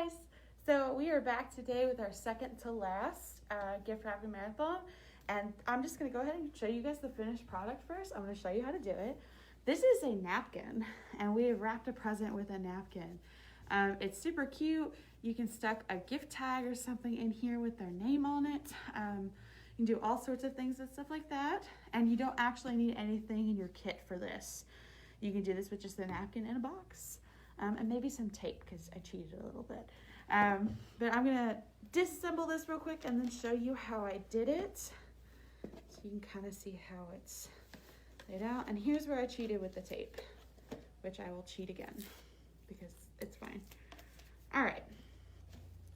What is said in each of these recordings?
guys, so we are back today with our second to last gift wrapping marathon, and I'm just going to go ahead and show you guys the finished product first. I'm going to show you how to do it. This is a napkin, and we have wrapped a present with a napkin. It's super cute. You can stuck a gift tag or something in here with their name on it. You can do all sorts of things and stuff like that, and you don't actually need anything in your kit for this. You can do this with just a napkin and a box. And maybe some tape because I cheated a little bit. But I'm gonna disassemble this real quick and then show you how I did it. So you can kind of see how it's laid out. And here's where I cheated with the tape, which I will cheat again because it's fine. All right,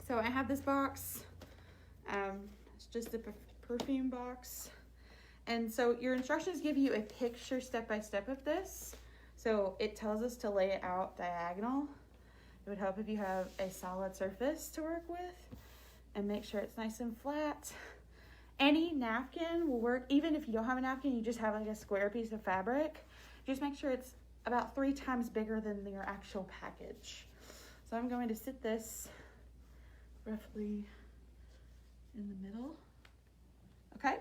so I have this box. It's just a perfume box. And so your instructions give you a picture step-by-step of this. So it tells us to lay it out diagonal. It would help if you have a solid surface to work with and make sure it's nice and flat. Any napkin will work. Even if you don't have a napkin, you just have like a square piece of fabric. Just make sure it's about 3 times bigger than your actual package. So I'm going to sit this roughly in the middle. Okay.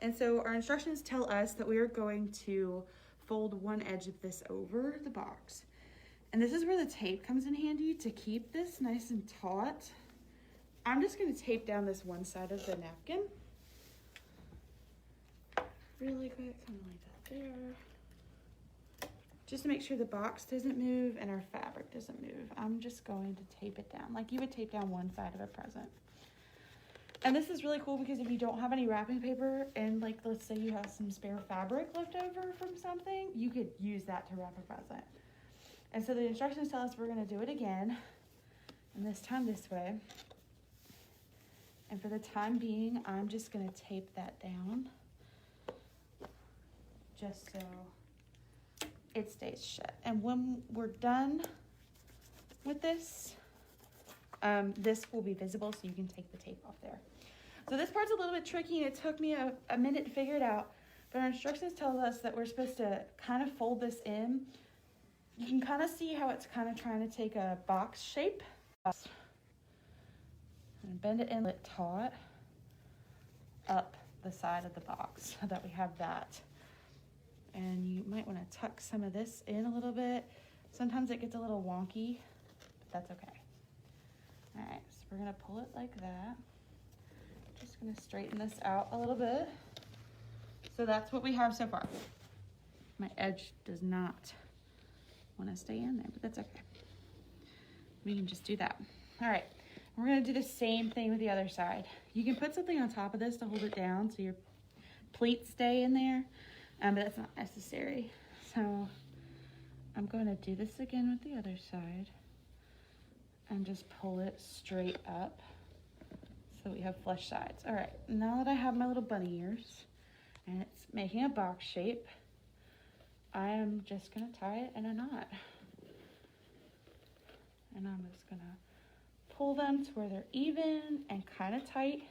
And so our instructions tell us that we are going to fold one edge of this over the box. And this is where the tape comes in handy to keep this nice and taut. I'm just going to tape down this one side of the napkin. Really quick, kind of like that there. Just to make sure the box doesn't move and our fabric doesn't move. I'm just going to tape it down like you would tape down one side of a present. And this is really cool because if you don't have any wrapping paper and like, let's say you have some spare fabric left over from something, you could use that to wrap a present. And so the instructions tell us we're going to do it again, and this time this way. And for the time being, I'm just going to tape that down just so it stays shut. And when we're done with this, this will be visible so you can take the tape off there. So this part's a little bit tricky and it took me a minute to figure it out, but our instructions tell us that we're supposed to kind of fold this in. You can kind of see how it's kind of trying to take a box shape and bend it in it taut up the side of the box so that we have that. And you might want to tuck some of this in a little bit. Sometimes it gets a little wonky, but that's okay. All right, so we're gonna pull it like that. Just gonna straighten this out a little bit. So that's what we have so far. My edge does not wanna stay in there, but that's okay. We can just do that. All right, we're gonna do the same thing with the other side. You can put something on top of this to hold it down so your pleats stay in there, but that's not necessary. So I'm gonna do this again with the other side. And just pull it straight up so we have flush sides. All right, now that I have my little bunny ears and it's making a box shape, I am just gonna tie it in a knot. And I'm just gonna pull them to where they're even and kind of tight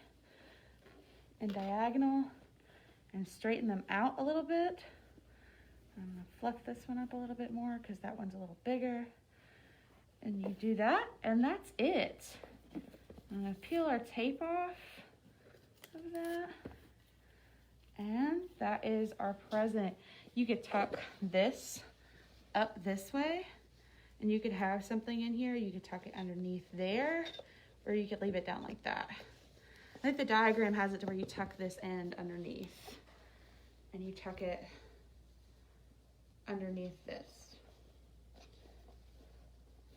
and diagonal and straighten them out a little bit. I'm gonna fluff this one up a little bit more because that one's a little bigger. And you do that, and that's it. I'm gonna peel our tape off of that. And that is our present. You could tuck this up this way, and you could have something in here. You could tuck it underneath there, or you could leave it down like that. I think the diagram has it to where you tuck this end underneath, and you tuck it underneath this,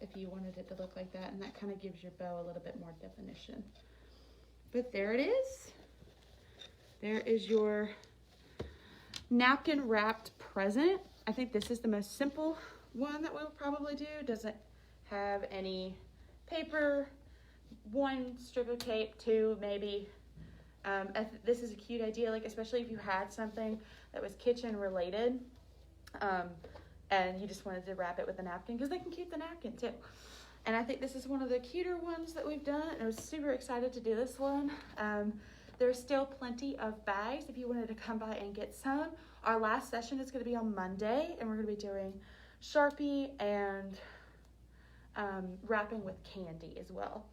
if you wanted it to look like that, and that kind of gives your bow a little bit more definition. But there it is. There is your napkin wrapped present. I think this is the most simple one that we'll probably do. Doesn't have any paper, 1 strip of tape, 2 maybe. This is a cute idea, like especially if you had something that was kitchen related. And you just wanted to wrap it with a napkin because they can keep the napkin too. And I think this is one of the cuter ones that we've done, and I was super excited to do this one. There's still plenty of bags if you wanted to come by and get some. Our last session is going to be on Monday, and we're going to be doing Sharpie and wrapping with candy as well.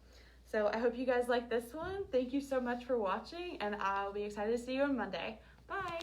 So I hope you guys like this one. Thank you so much for watching, and I'll be excited to see you on Monday. Bye!